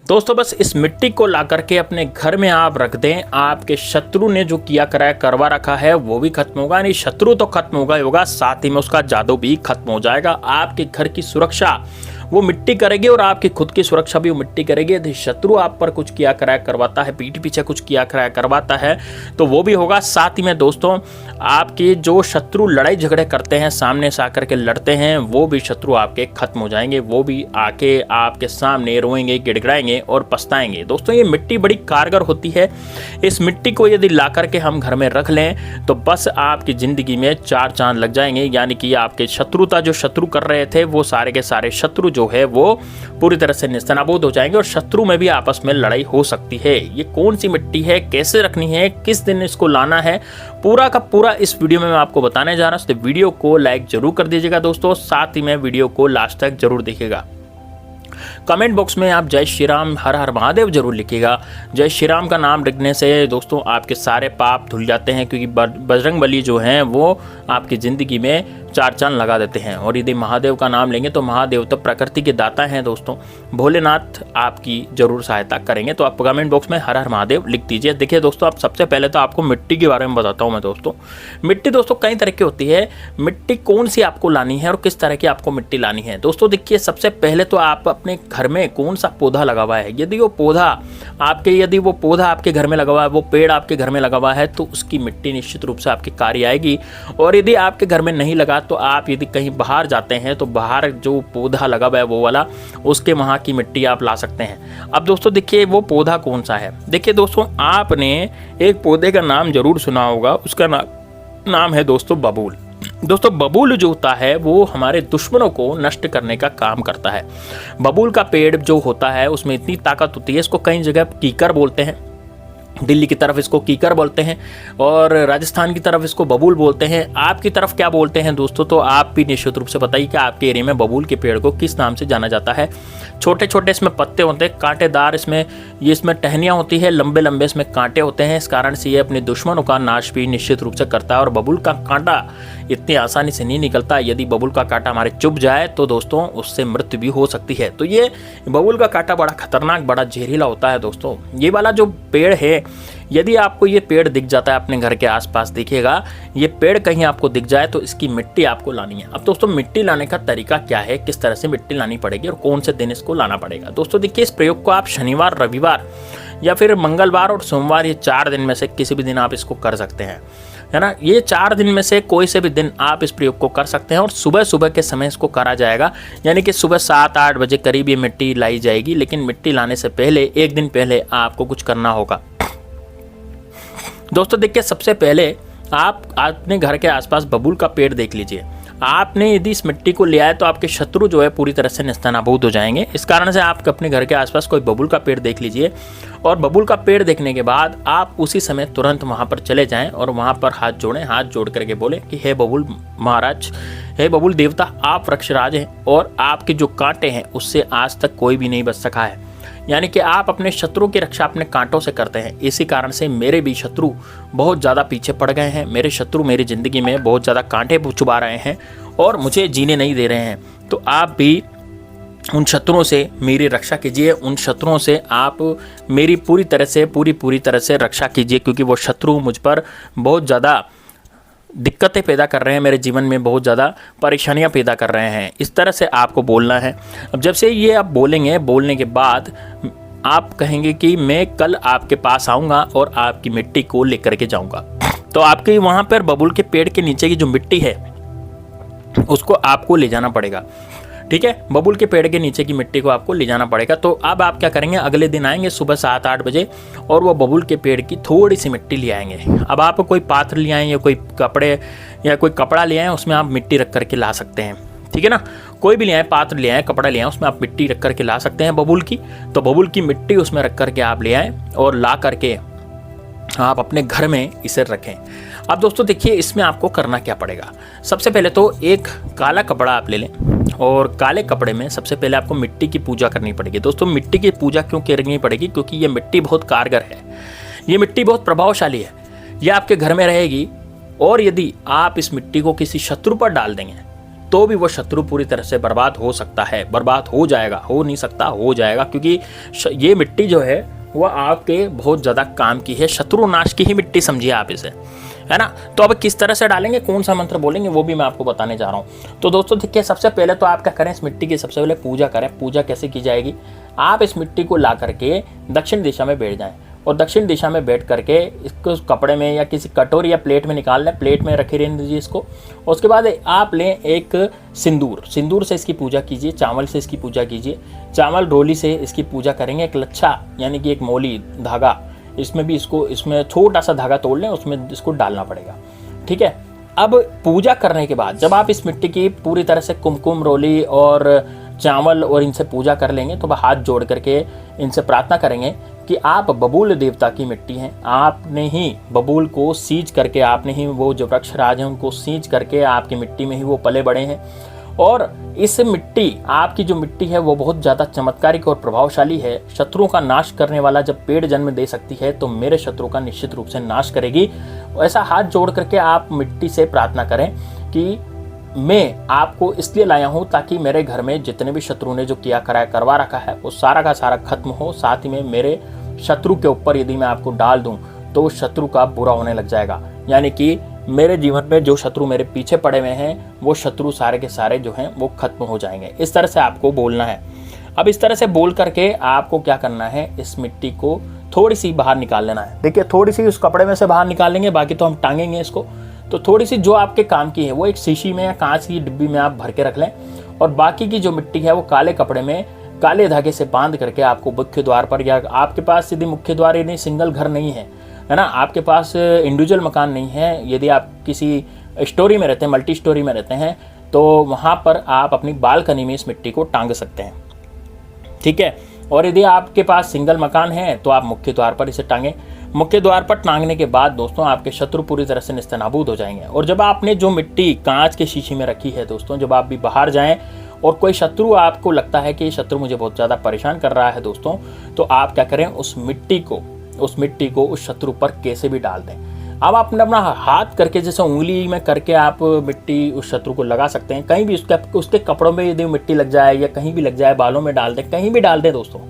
दोस्तों बस इस मिट्टी को ला करके अपने घर में आप रख दें, आपके शत्रु ने जो किया कराया करवा रखा है वो भी खत्म होगा। नहीं, शत्रु तो खत्म होगा साथ ही में उसका जादू भी खत्म हो जाएगा। आपके घर की सुरक्षा वो मिट्टी करेगी और आपकी खुद की सुरक्षा भी वो मिट्टी करेगी। यदि शत्रु आप पर कुछ किया कराया करवाता है, पीठ पीछे कुछ किया कराया करवाता है, तो वो भी होगा। साथ ही में दोस्तों आपके जो शत्रु लड़ाई झगड़े करते हैं, सामने से आकर के लड़ते हैं, वो भी शत्रु आपके खत्म हो जाएंगे। वो भी आके आपके सामने रोएंगे, गिड़गिड़ाएंगे और पछताएंगे। दोस्तों ये मिट्टी बड़ी कारगर होती है। इस मिट्टी को यदि ला करके हम घर में रख लें तो बस आपकी ज़िंदगी में 4 चांद लग जाएंगे। यानी कि आपके शत्रुता जो शत्रु कर रहे थे वो सारे के सारे शत्रु जो है वो पूरी तरह से नेस्तनाबूद हो जाएंगे और शत्रु में भी आपस में लड़ाई हो सकती है। ये कौन सी मिट्टी है, कैसे रखनी है, किस दिन इसको लाना है, पूरा का पूरा इस वीडियो में मैं आपको बताने जा रहा हूं। तो वीडियो को लाइक जरूर कर दीजिएगा दोस्तों, साथ ही में वीडियो को लास्ट तक जरूर देखिएगा। कमेंट बॉक्स में आप जय श्री राम हर हर महादेव जरूर लिखिएगा। जय श्री राम का नाम लिखने से दोस्तों आपके सारे पाप धुल जाते हैं, क्योंकि बजरंगबली जो हैं वो आपकी ज़िंदगी में 4 चांद लगा देते हैं। और यदि महादेव का नाम लेंगे तो महादेव तो प्रकृति के दाता हैं दोस्तों, भोलेनाथ आपकी जरूर सहायता करेंगे। तो आप कमेंट बॉक्स में हर हर महादेव लिख दीजिए। देखिए दोस्तों, आप सबसे पहले तो आपको मिट्टी के बारे में बताता हूँ मैं दोस्तों। मिट्टी दोस्तों कई तरह की होती है। मिट्टी कौन सी आपको लानी है और किस तरह की आपको मिट्टी लानी है दोस्तों, देखिए सबसे पहले तो आप अपने घर में कौन सा पौधा लगा हुआ है, यदि वो पौधा आपके घर में लगा हुआ है, वो पेड़ आपके घर में लगा हुआ है, तो उसकी मिट्टी निश्चित रूप से आपके कार्य आएगी। और यदि आपके घर में नहीं लगा तो आप यदि कहीं बाहर जाते हैं तो बाहर जो पौधा लगा हुआ है वो वाला, उसके वहाँ की मिट्टी आप ला सकते हैं। अब दोस्तों देखिए वो पौधा कौन सा है। देखिए दोस्तों, आपने एक पौधे का नाम जरूर सुना होगा, उसका नाम है दोस्तों बबूल। दोस्तों बबूल जो होता है वो हमारे दुश्मनों को नष्ट करने का काम करता है। बबूल का पेड़ जो होता है उसमें इतनी ताकत होती है, इसको कई जगह कीकर बोलते हैं, दिल्ली की तरफ इसको कीकर बोलते हैं और राजस्थान की तरफ इसको बबूल बोलते हैं। आपकी तरफ क्या बोलते हैं दोस्तों, तो आप भी निश्चित रूप से बताइए कि आपके एरिया में बबूल के पेड़ को किस नाम से जाना जाता है। छोटे छोटे इसमें पत्ते होते हैं, कांटेदार इसमें टहनियाँ होती है, लंबे लंबे इसमें कांटे होते हैं। इस कारण से ये अपने दुश्मनों का नाश भी निश्चित रूप से करता है। और बबूल का कांटा इतनी आसानी से नहीं निकलता। यदि बबूल का कांटा हमारे चुभ जाए तो दोस्तों उससे मृत्यु भी हो सकती है। तो ये बबूल का कांटा बड़ा खतरनाक, बड़ा जहरीला होता है दोस्तों। ये वाला जो पेड़ है, यदि आपको ये पेड़ दिख जाता है अपने घर के आसपास, देखिएगा ये पेड़ कहीं आपको दिख जाए तो इसकी मिट्टी आपको लानी है। अब दोस्तों मिट्टी लाने का तरीका क्या है, किस तरह से मिट्टी लानी पड़ेगी और कौन से दिन इसको लाना पड़ेगा। दोस्तों देखिए, इस प्रयोग को आप शनिवार, रविवार या फिर मंगलवार और सोमवार, ये 4 दिन में से किसी भी दिन आप इसको कर सकते हैं, है ना। ये 4 दिन में से कोई से भी दिन आप इस प्रयोग को कर सकते हैं और सुबह सुबह के समय इसको करा जाएगा। यानी कि सुबह 7-8 बजे करीब ये मिट्टी लाई जाएगी। लेकिन मिट्टी लाने से पहले 1 दिन पहले आपको कुछ करना होगा दोस्तों। देखिए सबसे पहले आप अपने घर के आसपास बबूल का पेड़ देख लीजिए। आपने यदि इस मिट्टी को ले आए तो आपके शत्रु जो है पूरी तरह से नेस्तनाबूद हो जाएंगे। इस कारण से आप अपने घर के आसपास कोई बबूल का पेड़ देख लीजिए और बबूल का पेड़ देखने के बाद आप उसी समय तुरंत वहां पर चले जाएं और वहां पर हाथ जोड़ें। हाथ जोड़ करके बोले कि हे बबूल महाराज, हे बबूल देवता, आप वृक्षराज हैं और आपके जो कांटे हैं उससे आज तक कोई भी नहीं बच सका है। यानी कि आप अपने शत्रु की रक्षा अपने कांटों से करते हैं। इसी कारण से मेरे भी शत्रु बहुत ज़्यादा पीछे पड़ गए हैं। मेरे शत्रु मेरी ज़िंदगी में बहुत ज़्यादा कांटे चुभा रहे हैं और मुझे जीने नहीं दे रहे हैं। तो आप भी उन शत्रुओं से मेरी रक्षा कीजिए, उन शत्रुओं से आप मेरी पूरी तरह से रक्षा कीजिए, क्योंकि वो शत्रु मुझ पर बहुत ज़्यादा दिक्कतें पैदा कर रहे हैं, मेरे जीवन में बहुत ज़्यादा परेशानियां पैदा कर रहे हैं। इस तरह से आपको बोलना है। अब जब से ये आप बोलेंगे, बोलने के बाद आप कहेंगे कि मैं कल आपके पास आऊँगा और आपकी मिट्टी को लेकर के जाऊँगा। तो आपके वहाँ पर बबूल के पेड़ के नीचे की जो मिट्टी है उसको आपको ले जाना पड़ेगा, ठीक है। बबूल के पेड़ के नीचे की मिट्टी को आपको ले जाना पड़ेगा। तो अब आप क्या करेंगे, अगले दिन आएंगे सुबह 7-8 बजे और वो बबूल के पेड़ की थोड़ी सी मिट्टी ले आएंगे। अब आप कोई पात्र ले आएँ या कोई कपड़ा ले आएँ, उसमें आप मिट्टी रख करके ला सकते हैं, ठीक है ना। कोई भी ले आए, पात्र ले आए, कपड़ा ले आए, उसमें आप मिट्टी रख करके ला सकते हैं बबूल की। तो बबूल की मिट्टी उसमें रख करके आप ले आएँ और ला करके आप अपने घर में इसे रखें। अब दोस्तों देखिए, इसमें आपको करना क्या पड़ेगा। सबसे पहले तो एक काला कपड़ा आप ले लें और काले कपड़े में सबसे पहले आपको मिट्टी की पूजा करनी पड़ेगी। दोस्तों मिट्टी की पूजा क्यों करनी पड़ेगी, क्योंकि ये मिट्टी बहुत कारगर है, ये मिट्टी बहुत प्रभावशाली है, ये आपके घर में रहेगी। और यदि आप इस मिट्टी को किसी शत्रु पर डाल देंगे, तो भी वो शत्रु पूरी तरह से बर्बाद हो सकता है, बर्बाद हो जाएगा, हो नहीं सकता, हो जाएगा, क्योंकि ये मिट्टी जो है वह आपके बहुत ज़्यादा काम की है, शत्रु नाश की ही मिट्टी समझिए आप इसे, है ना। तो अब किस तरह से डालेंगे, कौन सा मंत्र बोलेंगे, वो भी मैं आपको बताने जा रहा हूँ। तो दोस्तों देखिए, सबसे पहले तो आप क्या करें, इस मिट्टी की सबसे पहले पूजा करें। पूजा कैसे की जाएगी, आप इस मिट्टी को ला करके दक्षिण दिशा में बैठ जाएं और दक्षिण दिशा में बैठ करके इसको कपड़े में या किसी कटोरी या प्लेट में निकाल लें, प्लेट में रखे रहने दीजिए इसको। उसके बाद आप लें एक सिंदूर से इसकी पूजा कीजिए, चावल से इसकी पूजा कीजिए, चावल रोली से इसकी पूजा करेंगे। एक लच्छा यानी कि एक मोली धागा, इसमें भी इसमें छोटा सा धागा तोड़ लें, उसमें इसको डालना पड़ेगा, ठीक है। अब पूजा करने के बाद जब आप इस मिट्टी की पूरी तरह से कुमकुम, रोली और चावल और इनसे पूजा कर लेंगे, तो वह हाथ जोड़ करके इनसे प्रार्थना करेंगे कि आप बबूल देवता की मिट्टी हैं, आपने ही बबूल को सींच करके, आपने ही वो जो वृक्षराज हैं उनको सींच करके आपकी मिट्टी में ही वो पले बड़े हैं। और इस मिट्टी, आपकी जो मिट्टी है वो बहुत ज़्यादा चमत्कारिक और प्रभावशाली है, शत्रुओं का नाश करने वाला जब पेड़ जन्म दे सकती है तो मेरे शत्रु का निश्चित रूप से नाश करेगी। ऐसा हाथ जोड़ करके आप मिट्टी से प्रार्थना करें कि मैं आपको इसलिए लाया हूँ ताकि मेरे घर में जितने भी शत्रु ने जो किया कराया करवा रखा है वो सारा का सारा खत्म हो। साथ ही में मेरे शत्रु के ऊपर यदि मैं आपको डाल दूं तो उस शत्रु का बुरा होने लग जाएगा, यानी कि मेरे जीवन में जो शत्रु मेरे पीछे पड़े हुए हैं वो शत्रु सारे के सारे जो हैं वो खत्म हो जाएंगे। इस तरह से आपको बोलना है। अब इस तरह से बोल करके आपको क्या करना है, इस मिट्टी को थोड़ी सी बाहर निकाल लेना है। देखिए, थोड़ी सी उस कपड़े में से बाहर निकालेंगे, बाकी तो हम टांगेंगे इसको। तो थोड़ी सी जो आपके काम की है वो एक शीशी में या कांच की डिब्बी में आप भर के रख लें, और बाकी की जो मिट्टी है वो काले कपड़े में काले धागे से बांध करके आपको मुख्य द्वार पर, या आपके पास यदि मुख्य द्वार यानी सिंगल घर नहीं है ना, आपके पास इंडिविजुअल मकान नहीं है, यदि आप किसी स्टोरी में रहते हैं, मल्टी स्टोरी में रहते हैं, तो वहाँ पर आप अपनी बालकनी में इस मिट्टी को टांग सकते हैं, ठीक है। और यदि आपके पास सिंगल मकान है तो आप मुख्य द्वार पर इसे टांगें। मुख्य द्वार पर टांगने के बाद दोस्तों आपके शत्रु पूरी तरह से निस्तनाबूद हो जाएंगे। और जब आपने जो मिट्टी कांच के शीशी में रखी है दोस्तों, जब आप भी बाहर जाएं और कोई शत्रु आपको लगता है कि ये शत्रु मुझे बहुत ज़्यादा परेशान कर रहा है दोस्तों, तो आप क्या करें, उस मिट्टी को उस शत्रु पर कैसे भी डाल दें। अब आपने अपना हाथ करके, जैसे उंगली में करके आप मिट्टी उस शत्रु को लगा सकते हैं। कहीं भी उसके कपड़ों में यदि मिट्टी लग जाए या कहीं भी लग जाए, बालों में डाल दें, कहीं भी डाल दें दोस्तों।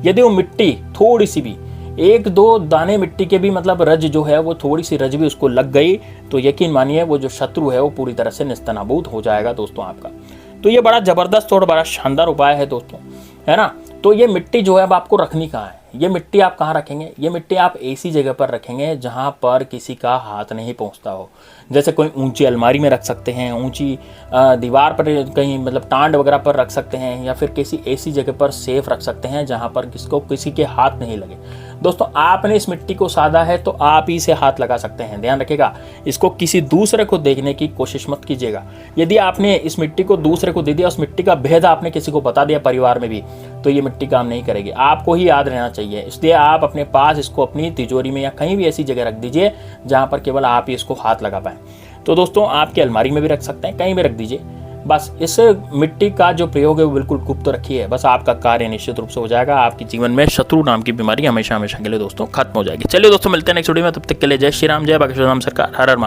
यदि वो मिट्टी थोड़ी सी भी, 1-2 दाने मिट्टी के भी मतलब रज जो है वो थोड़ी सी रज भी उसको लग गई, तो यकीन मानिए वो जो शत्रु है वो पूरी तरह से निस्तनाबूद हो जाएगा दोस्तों आपका। तो ये बड़ा ज़बरदस्त और बड़ा शानदार उपाय है दोस्तों, है ना। तो ये मिट्टी जो है अब आपको रखनी कहाँ है, ये मिट्टी आप कहाँ रखेंगे, ये मिट्टी आप ऐसी जगह पर रखेंगे जहाँ पर किसी का हाथ नहीं पहुँचता हो। जैसे कोई ऊंची अलमारी में रख सकते हैं, ऊंची दीवार पर कहीं मतलब टांड वगैरह पर रख सकते हैं, या फिर किसी ऐसी जगह पर सेफ रख सकते हैं जहाँ पर किसी के हाथ नहीं लगे। दोस्तों, आपने इस मिट्टी को साधा है तो आप ही से हाथ लगा सकते हैं, ध्यान रखिएगा। इसको किसी दूसरे को देखने की कोशिश मत कीजिएगा। यदि आपने इस मिट्टी को दूसरे को दे दिया, उस मिट्टी का भेद आपने किसी को बता दिया परिवार में भी, तो ये मिट्टी काम नहीं करेगी। आपको ही याद रहना चाहिए, इसलिए आप अपने पास इसको अपनी तिजोरी में या कहीं भी ऐसी जगह रख दीजिए जहाँ पर केवल आप ही इसको हाथ लगा पाएँ। तो दोस्तों, आपकी अलमारी में भी रख सकते हैं, कहीं भी रख दीजिए। बस इस मिट्टी का जो प्रयोग है वो बिल्कुल गुप्त रखिए, बस आपका कार्य निश्चित रूप से हो जाएगा। आपके जीवन में शत्रु नाम की बीमारी हमेशा हमेशा के लिए दोस्तों खत्म हो जाएगी। चलिए दोस्तों, मिलते हैं नेक्स्ट वीडियो में, तब तक के लिए जय श्री राम, जय बागेश्वर धाम सरकार, हर हर महादेव।